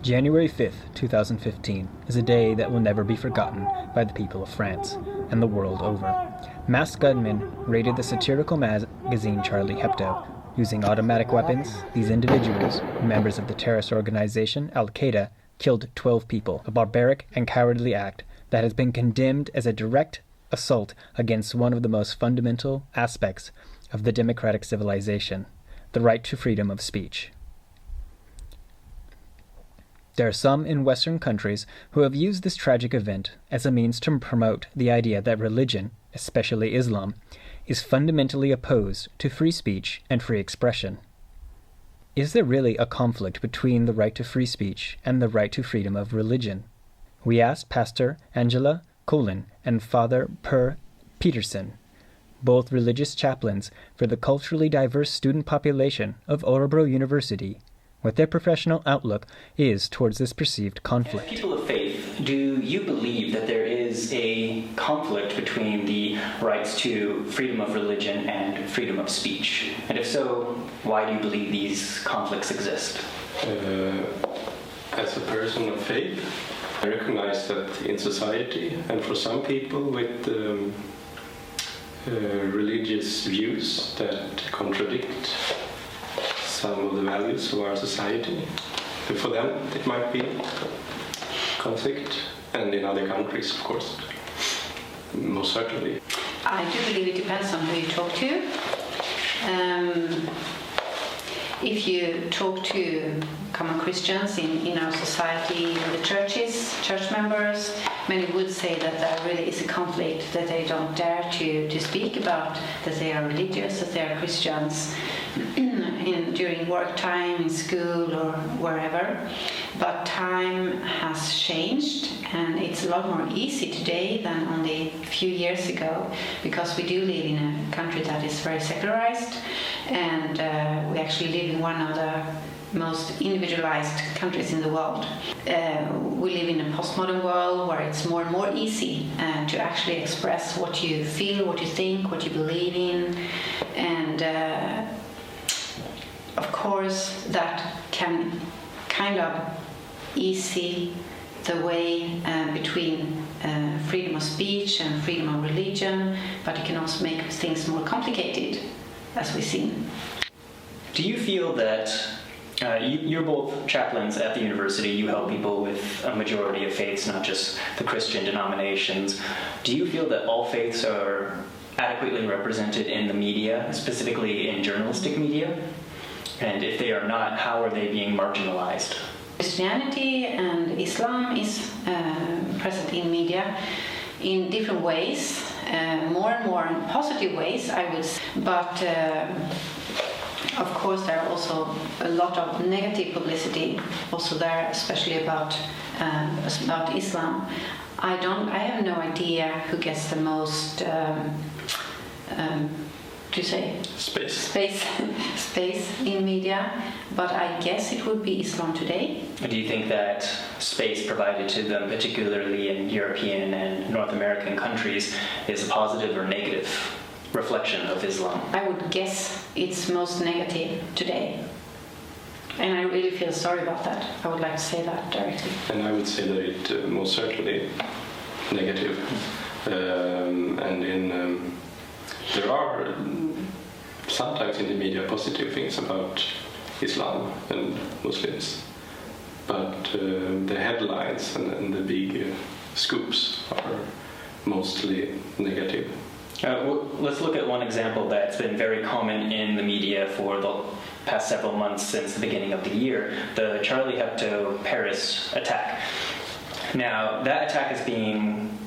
January 5th, 2015 is a day that will never be forgotten by the people of France and the world over. Masked gunmen raided the satirical magazine Charlie Hebdo. Using automatic weapons, these individuals, members of the terrorist organization Al-Qaeda, killed 12 people, a barbaric and cowardly act that has been condemned as a direct assault against one of the most fundamental aspects of the democratic civilization, the right to freedom of speech. There are some in Western countries who have used this tragic event as a means to promote the idea that religion, especially Islam, is fundamentally opposed to free speech and free expression. Is there really a conflict between the right to free speech and the right to freedom of religion? We asked Pastor Angela Colin and Father Per Peterson, both religious chaplains for the culturally diverse student population of Örebro University, what their professional outlook is towards this perceived conflict. As people of faith, do you believe that there is a conflict between the rights to freedom of religion and freedom of speech? And if so, why do you believe these conflicts exist? As a person of faith, I recognize that in society, and for some people with religious views that contradict some of the values of our society. And for them, it might be conflict, and in other countries, of course, most certainly. I do believe it depends on who you talk to. If you talk to common Christians in our society, in the churches, church members, many would say that there really is a conflict, that they don't dare to speak about that they are religious, that they are Christians during work time, in school or wherever. But time has changed, and it's a lot more easy today than only a few years ago, because we do live in a country that is very secularized, and we actually live in one of the most individualized countries in the world. We live in a postmodern world where it's more and more easy to actually express what you feel, what you think, what you believe in, and of course that can kind of easy the way between freedom of speech and freedom of religion, but it can also make things more complicated, as we've seen. Do you feel that you're both chaplains at the university, you help people with a majority of faiths, not just the Christian denominations. Do you feel that all faiths are adequately represented in the media, specifically in journalistic media? And if they are not, how are they being marginalized? Christianity and Islam is present in media in different ways, more and more in positive ways, I would say. But of course, there are also a lot of negative publicity also there, especially about Islam. I have no idea who gets the most. Space in media, but I guess it would be Islam today. Do you think that space provided to them, particularly in European and North American countries, is a positive or negative reflection of Islam? I would guess it's most negative today. And I really feel sorry about that. I would like to say that directly. And I would say that it most certainly negative. There are sometimes in the media positive things about Islam and Muslims, but the headlines and the big scoops are mostly negative. Let's look at one example that's been very common in the media for the past several months since the beginning of the year, the Charlie Hebdo Paris attack. Now, that attack is being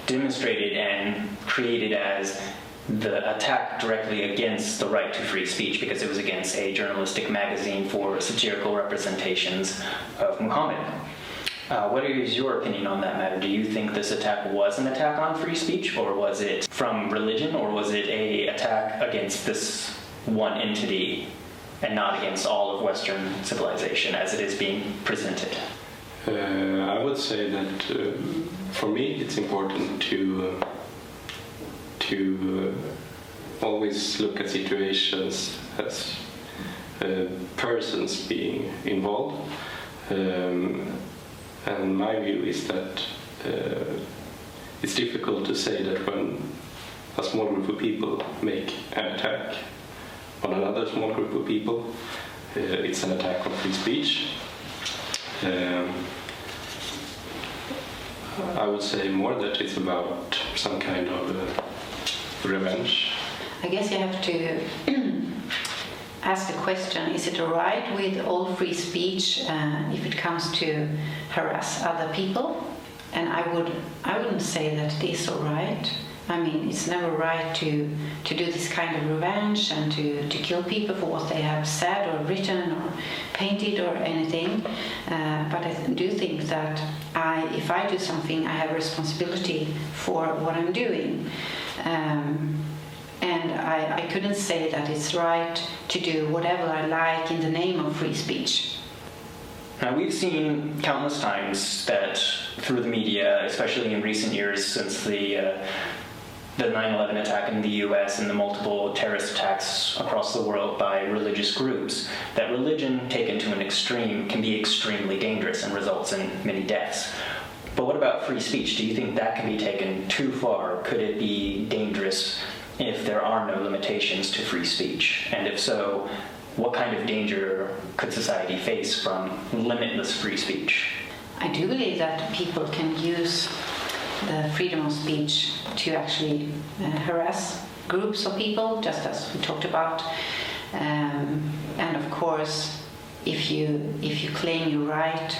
demonstrated and created as the attack directly against the right to free speech, because it was against a journalistic magazine for satirical representations of Muhammad. What is your opinion on that matter? Do you think this attack was an attack on free speech, or was it from religion, or was it an attack against this one entity and not against all of Western civilization as it is being presented? I would say that for me it's important to always look at situations as persons being involved. And my view is that it's difficult to say that when a small group of people make an attack on another small group of people, it's an attack on free speech. I would say more that it's about some kind of revenge. I guess you have to ask the question, is it alright with all free speech if it comes to harass other people? And I wouldn't say that it is alright. I mean, it's never right to do this kind of revenge and to kill people for what they have said or written or painted or anything. But I do think that if I do something, I have a responsibility for what I'm doing. And I couldn't say that it's right to do whatever I like in the name of free speech. Now, we've seen countless times that through the media, especially in recent years since the 9/11 attack in the US and the multiple terrorist attacks across the world by religious groups, that religion taken to an extreme can be extremely dangerous and results in many deaths. But what about free speech? Do you think that can be taken too far? Could it be dangerous if there are no limitations to free speech? And if so, what kind of danger could society face from limitless free speech? I do believe that people can use the freedom of speech to actually harass groups of people, just as we talked about. And of course, if you claim your right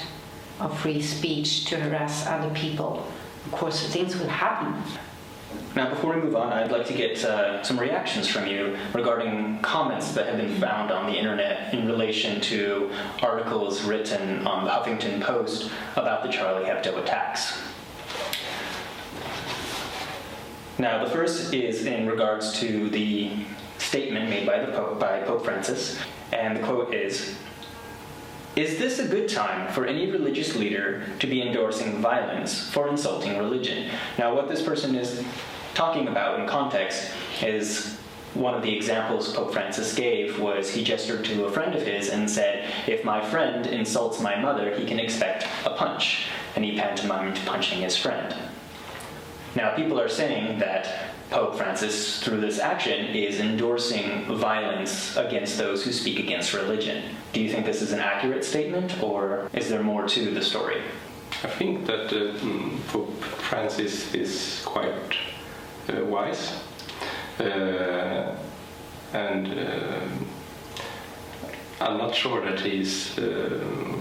of free speech to harass other people, of course things will happen. Now, before we move on, I'd like to get some reactions from you regarding comments that have been found on the internet in relation to articles written on the Huffington Post about the Charlie Hebdo attacks. Now, the first is in regards to the statement made by Pope Francis, and the quote is this a good time for any religious leader to be endorsing violence for insulting religion? Now, what this person is talking about in context is one of the examples Pope Francis gave was he gestured to a friend of his and said, if my friend insults my mother, he can expect a punch, and he pantomimed punching his friend. Now, people are saying that Pope Francis, through this action, is endorsing violence against those who speak against religion. Do you think this is an accurate statement, or is there more to the story? I think that Pope Francis is quite wise, and I'm not sure that he's,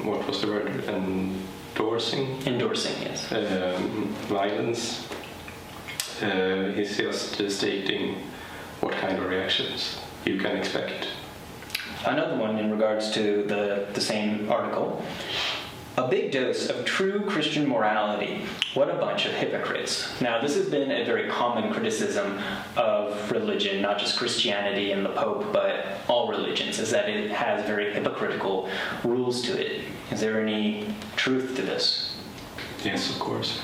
what was the word, endorsing? Endorsing, yes. Violence. He's just stating what kind of reactions you can expect. Another one in regards to the same article. A big dose of true Christian morality. What a bunch of hypocrites. Now, this has been a very common criticism of religion, not just Christianity and the Pope, but all religions, is that it has very hypocritical rules to it. Is there any truth to this? Yes, of course.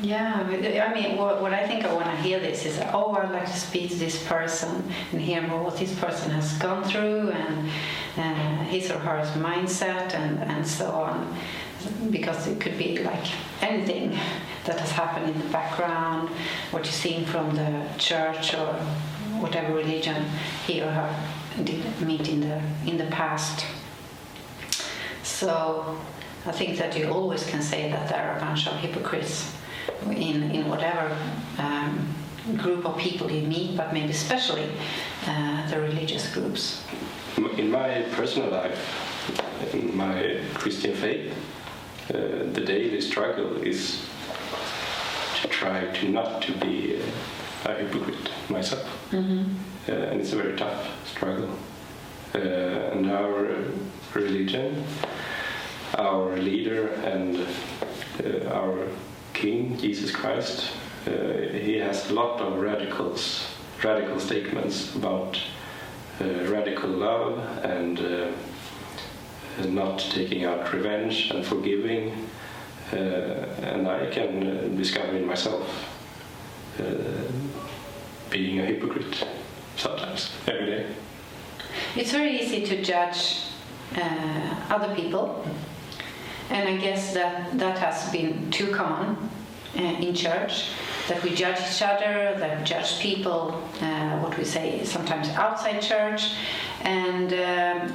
Yeah, I mean, what I think when I hear this is, I'd like to speak to this person and hear more what this person has gone through and his or her mindset and so on, because it could be like anything that has happened in the background, what you've seen from the church or whatever religion he or her did meet in the past. So I think that you always can say that there are a bunch of hypocrites in whatever group of people you meet, but maybe especially the religious groups. In my personal life, in my Christian faith, the daily struggle is to try to not to be a hypocrite myself. Mm-hmm. And it's a very tough struggle. And our religion, our leader and our King, Jesus Christ, he has a lot of radical statements about radical love and not taking out revenge and forgiving, and I can discover in myself being a hypocrite sometimes, every day. It's very easy to judge other people And I guess that has been too common in church, that we judge each other, that we judge people, what we say sometimes outside church. And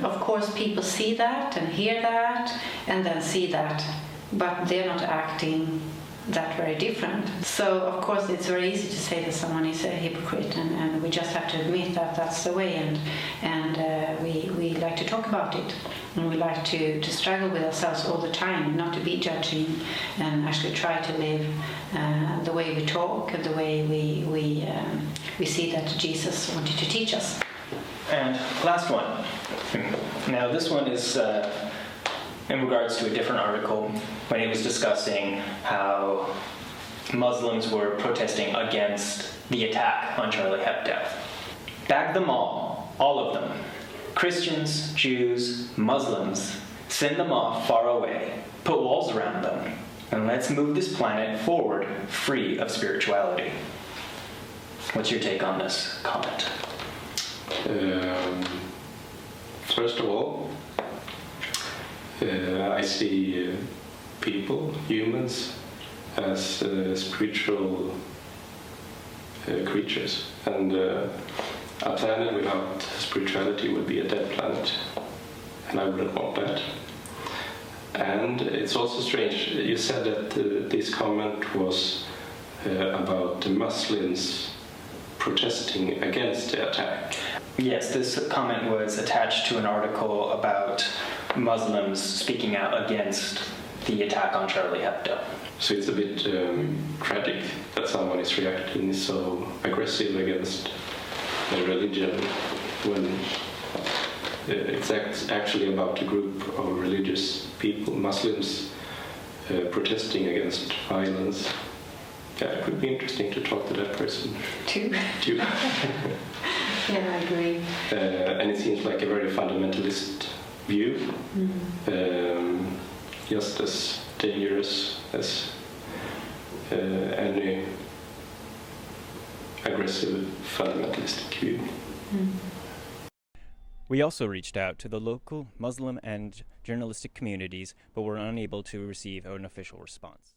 of course people see that and hear that and then see that, but they're not acting that very different. So of course it's very easy to say that someone is a hypocrite, and we just have to admit that that's the way, and we like to talk about it, and we like to struggle with ourselves all the time, not to be judging, and actually try to live the way we talk and the way we see that Jesus wanted to teach us. And last one. Now this one is in regards to a different article when he was discussing how Muslims were protesting against the attack on Charlie Hebdo. Bag them all of them. Christians, Jews, Muslims, send them off far away, put walls around them, and let's move this planet forward free of spirituality. What's your take on this comment? First of all, I see people, humans, as spiritual creatures, and a planet without spirituality would be a dead planet, and I wouldn't want that. And it's also strange, you said that this comment was about the Muslims protesting against the attack. Yes, this comment was attached to an article about Muslims speaking out against the attack on Charlie Hebdo. So it's a bit tragic that someone is reacting so aggressive against a religion when it's actually about a group of religious people, Muslims, protesting against violence. Yeah, it would be interesting to talk to that person. Too. Yeah, I agree. And it seems like a very fundamentalist view, just as dangerous as any aggressive fundamentalistic view. We also reached out to the local Muslim and journalistic communities, but were unable to receive an official response.